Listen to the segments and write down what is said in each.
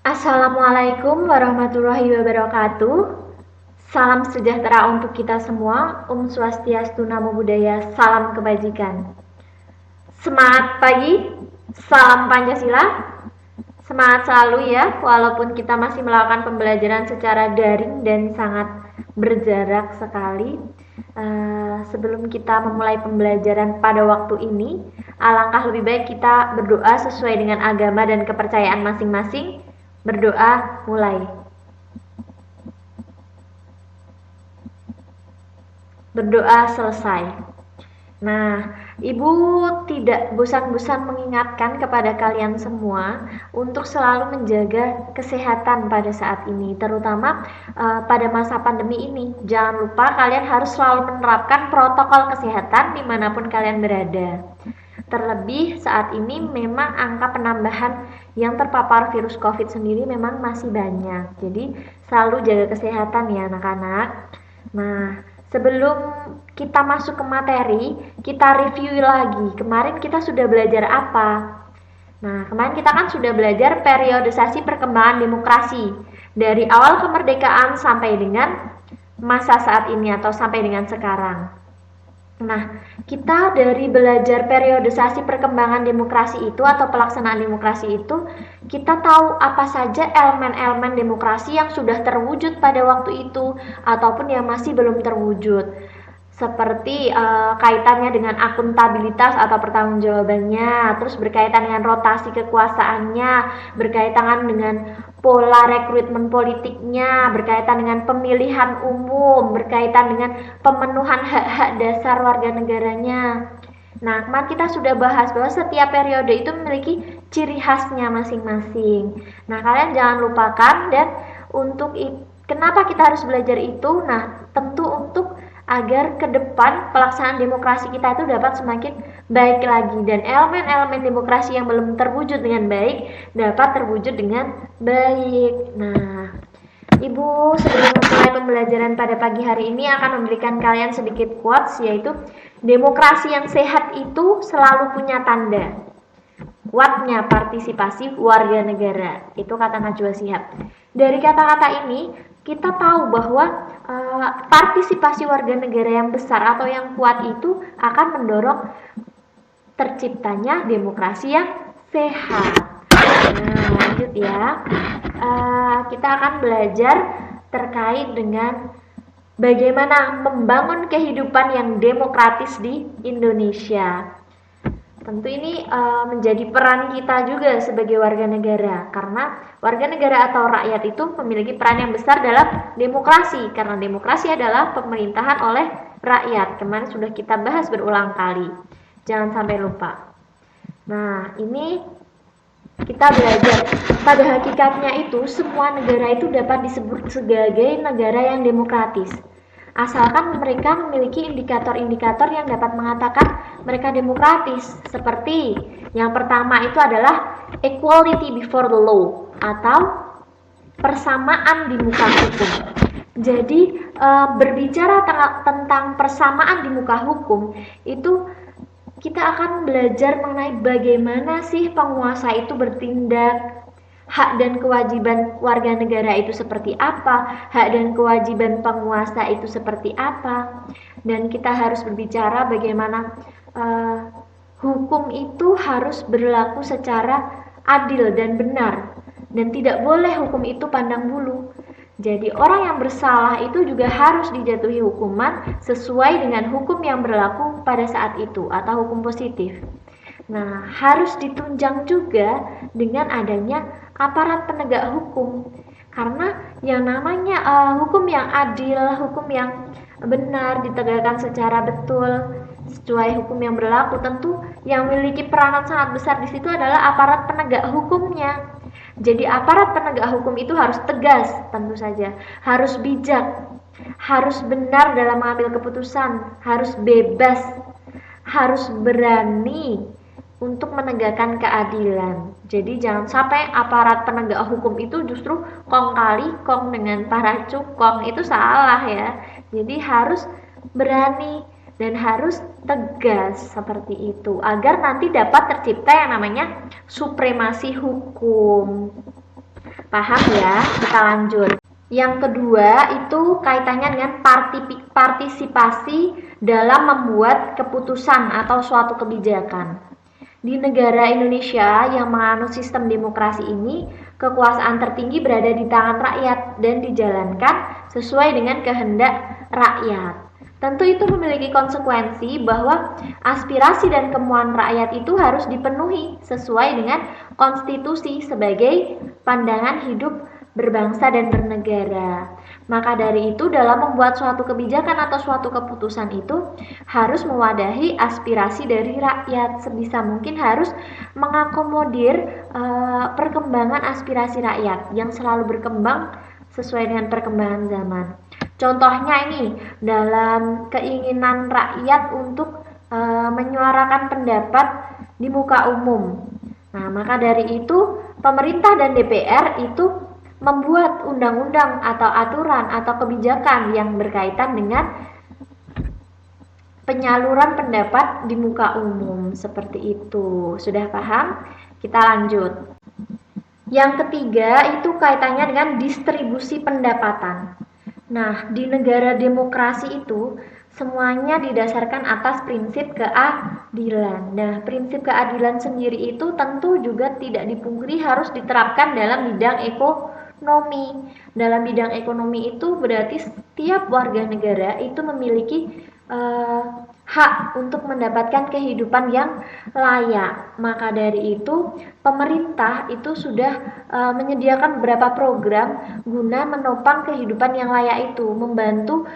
Assalamualaikum warahmatullahi wabarakatuh. Salam sejahtera untuk kita semua. Swastiastu, Namo Buddhaya, salam kebajikan. Semangat pagi, salam Pancasila. Semangat selalu ya, walaupun kita masih melakukan pembelajaran secara daring dan sangat berjarak sekali. Sebelum kita memulai pembelajaran pada waktu ini, alangkah lebih baik kita berdoa sesuai dengan agama dan kepercayaan masing-masing. Berdoa mulai. Berdoa selesai. Nah, Ibu tidak bosan-bosan mengingatkan kepada kalian semua untuk selalu menjaga kesehatan pada saat ini, terutama pada masa pandemi ini. Jangan lupa kalian harus selalu menerapkan protokol kesehatan dimanapun kalian berada. Terlebih saat ini memang angka penambahan yang terpapar virus COVID sendiri memang masih banyak. Jadi selalu jaga kesehatan ya anak-anak. Nah, sebelum kita masuk ke materi, kita review lagi. Kemarin kita sudah belajar apa? Nah, kemarin kita kan sudah belajar periodisasi perkembangan demokrasi dari awal kemerdekaan sampai dengan masa saat ini atau sampai dengan sekarang. Nah, kita dari belajar periodisasi perkembangan demokrasi itu atau pelaksanaan demokrasi itu, kita tahu apa saja elemen-elemen demokrasi yang sudah terwujud pada waktu itu ataupun yang masih belum terwujud. Seperti kaitannya dengan akuntabilitas atau pertanggungjawabannya, terus berkaitan dengan rotasi kekuasaannya, berkaitan dengan pola rekrutmen politiknya, berkaitan dengan pemilihan umum, berkaitan dengan pemenuhan hak-hak dasar warga negaranya. Nah, kemarin kita sudah bahas bahwa setiap periode itu memiliki ciri khasnya masing-masing. Nah, kalian jangan lupakan dan untuk kenapa kita harus belajar itu? Nah, tentu untuk agar ke depan pelaksanaan demokrasi kita itu dapat semakin baik lagi dan elemen-elemen demokrasi yang belum terwujud dengan baik dapat terwujud dengan baik. Nah, Ibu sebelum memulai pembelajaran pada pagi hari ini akan memberikan kalian sedikit quotes, yaitu demokrasi yang sehat itu selalu punya tanda. Kuatnya partisipasi warga negara, itu kata Najwa Shihab. Dari kata-kata ini kita tahu bahwa partisipasi warga negara yang besar atau yang kuat itu akan mendorong terciptanya demokrasi yang sehat. Nah, lanjut ya. Kita akan belajar terkait dengan bagaimana membangun kehidupan yang demokratis di Indonesia. Tentu ini menjadi peran kita juga sebagai warga negara, karena warga negara atau rakyat itu memiliki peran yang besar dalam demokrasi, karena demokrasi adalah pemerintahan oleh rakyat. Kemarin sudah kita bahas berulang kali, jangan sampai lupa. Nah, ini kita belajar pada hakikatnya itu semua negara itu dapat disebut sebagai negara yang demokratis, asalkan mereka memiliki indikator-indikator yang dapat mengatakan mereka demokratis. Seperti yang pertama itu adalah equality before the law atau persamaan di muka hukum. Jadi berbicara tentang persamaan di muka hukum itu kita akan belajar mengenai bagaimana sih penguasa itu bertindak, hak dan kewajiban warga negara itu seperti apa, hak dan kewajiban penguasa itu seperti apa, dan kita harus berbicara bagaimana hukum itu harus berlaku secara adil dan benar, dan tidak boleh hukum itu pandang bulu. Jadi orang yang bersalah itu juga harus dijatuhi hukuman sesuai dengan hukum yang berlaku pada saat itu atau hukum positif. Nah, harus ditunjang juga dengan adanya aparat penegak hukum. Karena yang namanya hukum yang adil, hukum yang benar ditegakkan secara betul sesuai hukum yang berlaku, tentu yang memiliki peranan sangat besar di situ adalah aparat penegak hukumnya. Jadi aparat penegak hukum itu harus tegas, tentu saja, harus bijak, harus benar dalam mengambil keputusan, harus bebas, harus berani untuk menegakkan keadilan. Jadi jangan sampai aparat penegak hukum itu justru kong kali kong dengan para cukong, itu salah ya. Jadi harus berani dan harus tegas seperti itu agar nanti dapat tercipta yang namanya supremasi hukum. Paham ya? Kita lanjut. Yang kedua itu kaitannya dengan partisipasi dalam membuat keputusan atau suatu kebijakan. Di negara Indonesia yang menganut sistem demokrasi ini, kekuasaan tertinggi berada di tangan rakyat dan dijalankan sesuai dengan kehendak rakyat. Tentu itu memiliki konsekuensi bahwa aspirasi dan kemauan rakyat itu harus dipenuhi sesuai dengan konstitusi sebagai pandangan hidup berbangsa dan bernegara. Maka dari itu dalam membuat suatu kebijakan atau suatu keputusan itu harus mewadahi aspirasi dari rakyat, sebisa mungkin harus mengakomodir perkembangan aspirasi rakyat yang selalu berkembang sesuai dengan perkembangan zaman. Contohnya ini dalam keinginan rakyat untuk menyuarakan pendapat di muka umum. Nah, maka dari itu pemerintah dan DPR itu membuat undang-undang atau aturan atau kebijakan yang berkaitan dengan penyaluran pendapat di muka umum, seperti itu. Sudah paham? Kita lanjut. Yang ketiga itu kaitannya dengan distribusi pendapatan. Nah, di negara demokrasi itu semuanya didasarkan atas prinsip keadilan. Nah, prinsip keadilan sendiri itu tentu juga tidak dipungkiri harus diterapkan dalam bidang ekonomi. Dalam bidang ekonomi itu berarti setiap warga negara itu memiliki hak untuk mendapatkan kehidupan yang layak. Maka dari itu pemerintah itu sudah menyediakan beberapa program guna menopang kehidupan yang layak itu, membantu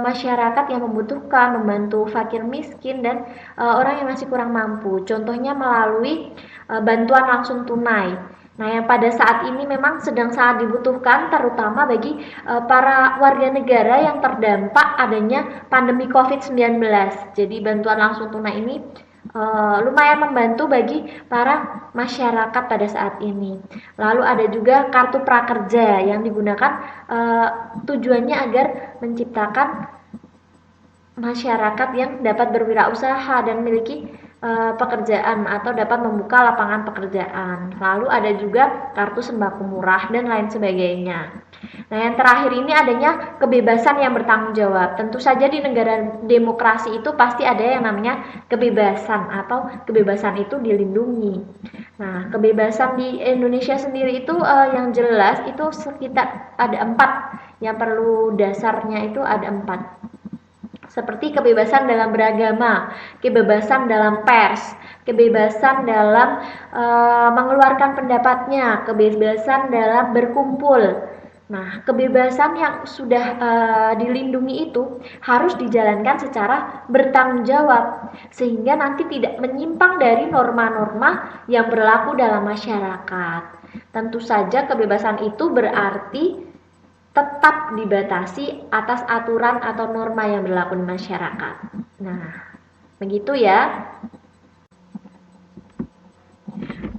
masyarakat yang membutuhkan, membantu fakir miskin dan orang yang masih kurang mampu. Contohnya melalui bantuan langsung tunai. Nah, yang pada saat ini memang sedang sangat dibutuhkan terutama bagi para warga negara yang terdampak adanya pandemi COVID-19. Jadi bantuan langsung tunai ini lumayan membantu bagi para masyarakat pada saat ini. Lalu ada juga kartu prakerja yang digunakan tujuannya agar menciptakan masyarakat yang dapat berwirausaha dan memiliki pekerjaan atau dapat membuka lapangan pekerjaan. Lalu ada juga kartu sembako murah dan lain sebagainya. Nah, yang terakhir ini adanya kebebasan yang bertanggung jawab. Tentu saja di negara demokrasi itu pasti ada yang namanya kebebasan atau kebebasan itu dilindungi. Nah, kebebasan di Indonesia sendiri itu yang jelas itu sekitar ada 4. Yang perlu dasarnya itu ada 4. Seperti kebebasan dalam beragama, kebebasan dalam pers, kebebasan dalam mengeluarkan pendapatnya, kebebasan dalam berkumpul. Nah, kebebasan yang sudah dilindungi itu harus dijalankan secara bertanggung jawab, sehingga nanti tidak menyimpang dari norma-norma yang berlaku dalam masyarakat. Tentu saja kebebasan itu berarti tetap dibatasi atas aturan atau norma yang berlaku di masyarakat. Nah, begitu ya.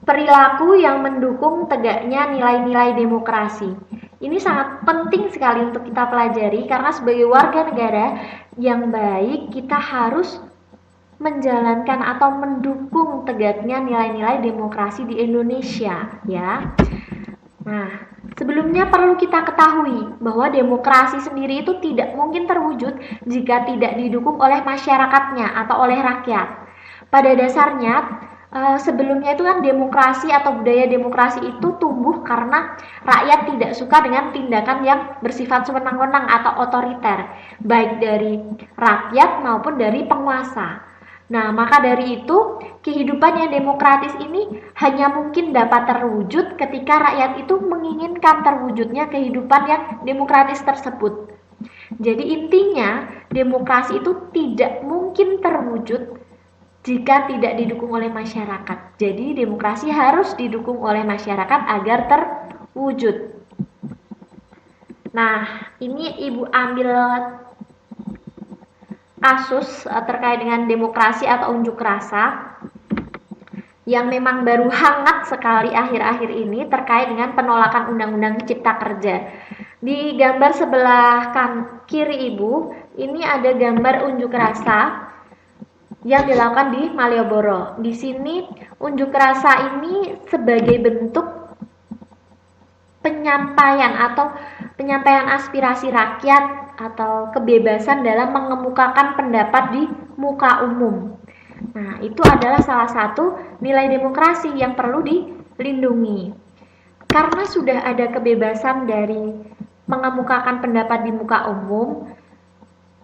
Perilaku yang mendukung tegaknya nilai-nilai demokrasi. Ini sangat penting sekali untuk kita pelajari karena sebagai warga negara yang baik kita harus menjalankan atau mendukung tegaknya nilai-nilai demokrasi di Indonesia, ya. Nah, sebelumnya perlu kita ketahui bahwa demokrasi sendiri itu tidak mungkin terwujud jika tidak didukung oleh masyarakatnya atau oleh rakyat. Pada dasarnya, sebelumnya itu kan demokrasi atau budaya demokrasi itu tumbuh karena rakyat tidak suka dengan tindakan yang bersifat sewenang-wenang atau otoriter, baik dari rakyat maupun dari penguasa. Nah, maka dari itu, kehidupan yang demokratis ini hanya mungkin dapat terwujud ketika rakyat itu menginginkan terwujudnya kehidupan yang demokratis tersebut. Jadi intinya, demokrasi itu tidak mungkin terwujud jika tidak didukung oleh masyarakat. Jadi demokrasi harus didukung oleh masyarakat agar terwujud. Nah, ini Ibu ambil kasus terkait dengan demokrasi atau unjuk rasa yang memang baru hangat sekali akhir-akhir ini terkait dengan penolakan Undang-Undang Cipta Kerja. Di gambar sebelah kiri Ibu, ini ada gambar unjuk rasa yang dilakukan di Malioboro. Di sini unjuk rasa ini sebagai bentuk penyampaian aspirasi rakyat atau kebebasan dalam mengemukakan pendapat di muka umum. Nah, itu adalah salah satu nilai demokrasi yang perlu dilindungi. Karena sudah ada kebebasan dari mengemukakan pendapat di muka umum,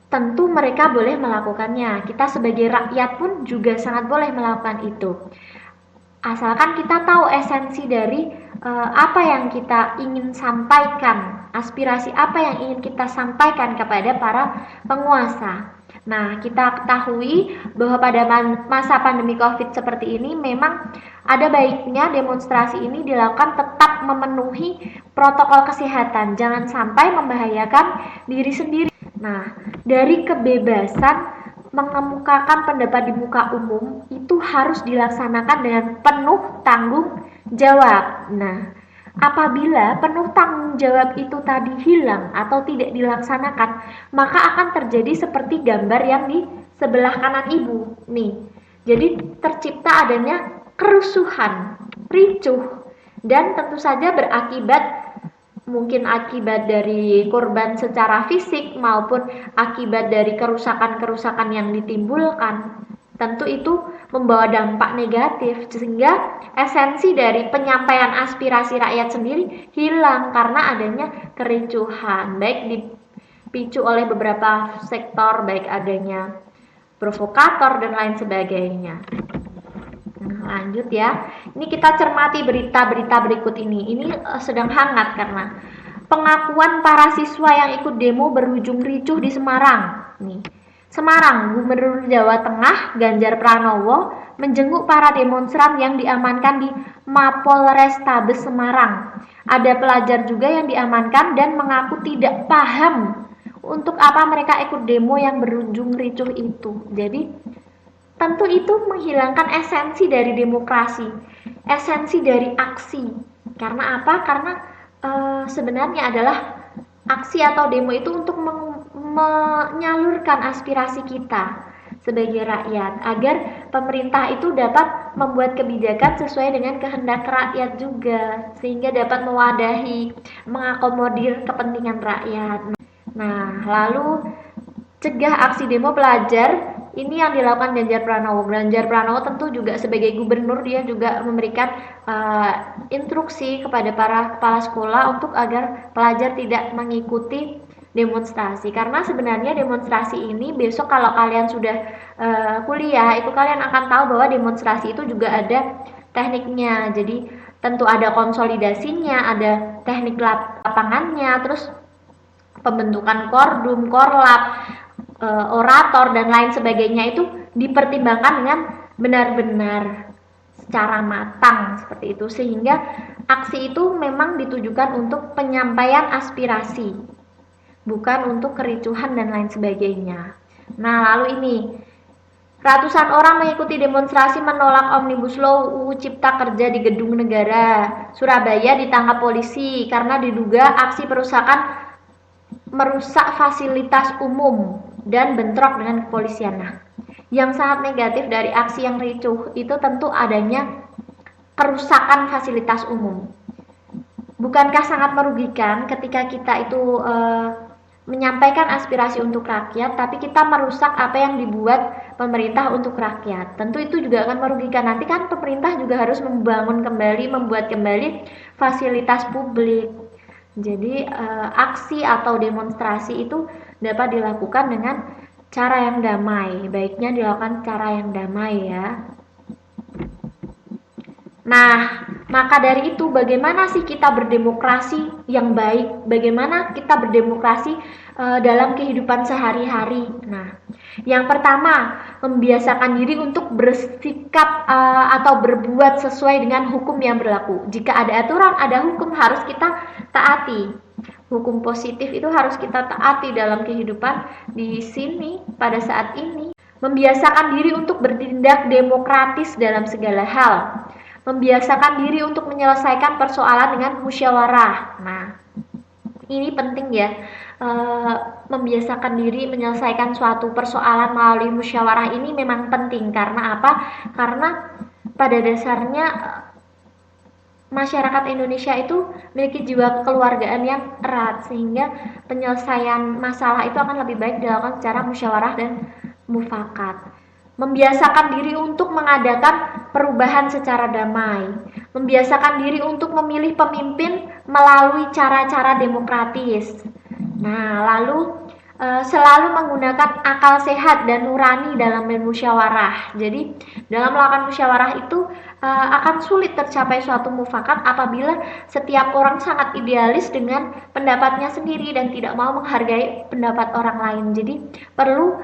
tentu mereka boleh melakukannya. Kita sebagai rakyat pun juga sangat boleh melakukan itu. Asalkan kita tahu esensi dari apa yang kita ingin sampaikan, aspirasi apa yang ingin kita sampaikan kepada para penguasa. Nah, kita ketahui bahwa pada masa pandemi COVID seperti ini memang ada baiknya demonstrasi ini dilakukan tetap memenuhi protokol kesehatan, jangan sampai membahayakan diri sendiri. Nah, dari kebebasan mengemukakan pendapat di muka umum itu harus dilaksanakan dengan penuh tanggung jawab. Nah, apabila penuh tanggung jawab itu tadi hilang atau tidak dilaksanakan, maka akan terjadi seperti gambar yang di sebelah kanan ibu nih. Jadi tercipta adanya kerusuhan, ricuh, dan tentu saja berakibat mungkin akibat dari korban secara fisik maupun akibat dari kerusakan-kerusakan yang ditimbulkan. Tentu itu membawa dampak negatif sehingga esensi dari penyampaian aspirasi rakyat sendiri hilang karena adanya kericuhan, baik dipicu oleh beberapa sektor, baik adanya provokator dan lain sebagainya. Nah, lanjut ya. Ini kita cermati berita-berita berikut ini. Ini sedang hangat karena pengakuan para siswa yang ikut demo berujung ricuh di Semarang. Nih. Semarang, Gubernur Jawa Tengah Ganjar Pranowo menjenguk para demonstran yang diamankan di Mapolrestabes Semarang. Ada pelajar juga yang diamankan dan mengaku tidak paham untuk apa mereka ikut demo yang berujung ricuh itu. Jadi tentu itu menghilangkan esensi dari demokrasi, esensi dari aksi. Karena apa? Karena sebenarnya adalah aksi atau demo itu untuk menyalurkan aspirasi kita sebagai rakyat agar pemerintah itu dapat membuat kebijakan sesuai dengan kehendak rakyat juga, sehingga dapat mewadahi, mengakomodir kepentingan rakyat. Nah, lalu cegah aksi demo pelajar. Ini yang dilakukan Ganjar Pranowo. Ganjar Pranowo tentu juga sebagai gubernur dia juga memberikan instruksi kepada para kepala sekolah untuk agar pelajar tidak mengikuti demonstrasi. Karena sebenarnya demonstrasi ini besok kalau kalian sudah kuliah itu kalian akan tahu bahwa demonstrasi itu juga ada tekniknya. Jadi tentu ada konsolidasinya, ada teknik lapangannya, terus pembentukan kordum, korlap, orator dan lain sebagainya itu dipertimbangkan dengan benar-benar secara matang seperti itu, sehingga aksi itu memang ditujukan untuk penyampaian aspirasi, bukan untuk kericuhan dan lain sebagainya. Nah, lalu ini ratusan orang mengikuti demonstrasi menolak Omnibus Law UU Cipta Kerja di Gedung Negara Surabaya ditangkap polisi karena diduga aksi perusakan merusak fasilitas umum dan bentrok dengan kepolisian. Nah, yang sangat negatif dari aksi yang ricuh itu tentu adanya kerusakan fasilitas umum. Bukankah sangat merugikan ketika kita itu menyampaikan aspirasi untuk rakyat, tapi kita merusak apa yang dibuat pemerintah untuk rakyat? Tentu itu juga akan merugikan. Nanti kan pemerintah juga harus membangun kembali, membuat kembali fasilitas publik. Jadi aksi atau demonstrasi itu dapat dilakukan dengan cara yang damai. Baiknya dilakukan cara yang damai ya. Nah, maka dari itu bagaimana sih kita berdemokrasi yang baik? Bagaimana kita berdemokrasi dalam kehidupan sehari-hari? Nah, yang pertama, membiasakan diri untuk bersikap atau berbuat sesuai dengan hukum yang berlaku. Jika ada aturan, ada hukum harus kita taati. Hukum positif itu harus kita taati dalam kehidupan di sini pada saat ini. Membiasakan diri untuk bertindak demokratis dalam segala hal. Membiasakan diri untuk menyelesaikan persoalan dengan musyawarah. Nah, ini penting ya. Membiasakan diri menyelesaikan suatu persoalan melalui musyawarah ini memang penting. Karena apa? Karena pada dasarnya masyarakat Indonesia itu memiliki jiwa kekeluargaan yang erat, sehingga penyelesaian masalah itu akan lebih baik dilakukan secara musyawarah dan mufakat. Membiasakan diri untuk mengadakan perubahan secara damai, membiasakan diri untuk memilih pemimpin melalui cara-cara demokratis. Nah, lalu selalu menggunakan akal sehat dan nurani dalam bermusyawarah. Jadi, dalam melakukan musyawarah itu akan sulit tercapai suatu mufakat apabila setiap orang sangat idealis dengan pendapatnya sendiri dan tidak mau menghargai pendapat orang lain. Jadi, perlu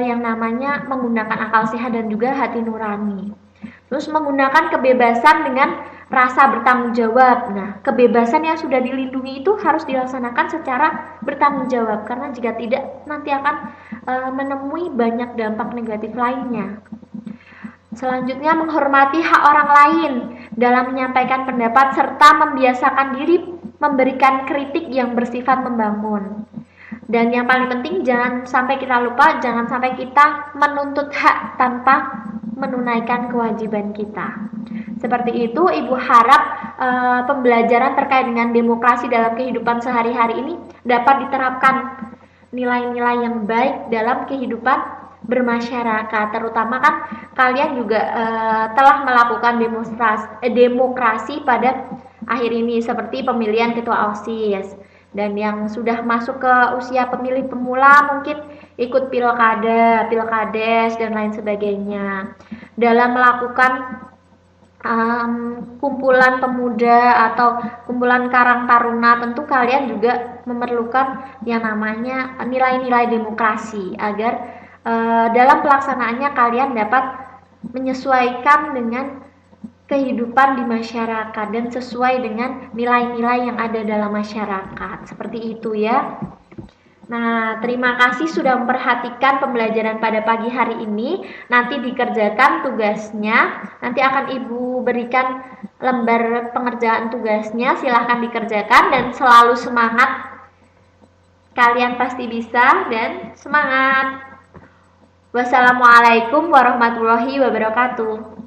yang namanya menggunakan akal sehat dan juga hati nurani. Terus menggunakan kebebasan dengan rasa bertanggung jawab. Nah, kebebasan yang sudah dilindungi itu harus dilaksanakan secara bertanggung jawab, karena jika tidak nanti akan menemui banyak dampak negatif lainnya. Selanjutnya, menghormati hak orang lain dalam menyampaikan pendapat serta membiasakan diri memberikan kritik yang bersifat membangun. Dan yang paling penting, jangan sampai kita lupa, jangan sampai kita menuntut hak tanpa menunaikan kewajiban kita. Seperti itu, Ibu harap pembelajaran terkait dengan demokrasi dalam kehidupan sehari-hari ini dapat diterapkan nilai-nilai yang baik dalam kehidupan bermasyarakat. Terutama kan kalian juga telah melakukan demokrasi pada akhir ini, seperti pemilihan ketua OSIS. Dan yang sudah masuk ke usia pemilih pemula mungkin ikut pilkada, pilkades, dan lain sebagainya. Dalam melakukan kumpulan pemuda atau kumpulan karang taruna, tentu kalian juga memerlukan yang namanya nilai-nilai demokrasi agar dalam pelaksanaannya kalian dapat menyesuaikan dengan kehidupan di masyarakat dan sesuai dengan nilai-nilai yang ada dalam masyarakat. Seperti itu ya. Nah, terima kasih sudah memperhatikan pembelajaran pada pagi hari ini. Nanti dikerjakan tugasnya. Nanti akan Ibu berikan lembar pengerjaan tugasnya. Silahkan dikerjakan dan selalu semangat. Kalian pasti bisa dan semangat. Wassalamualaikum warahmatullahi wabarakatuh.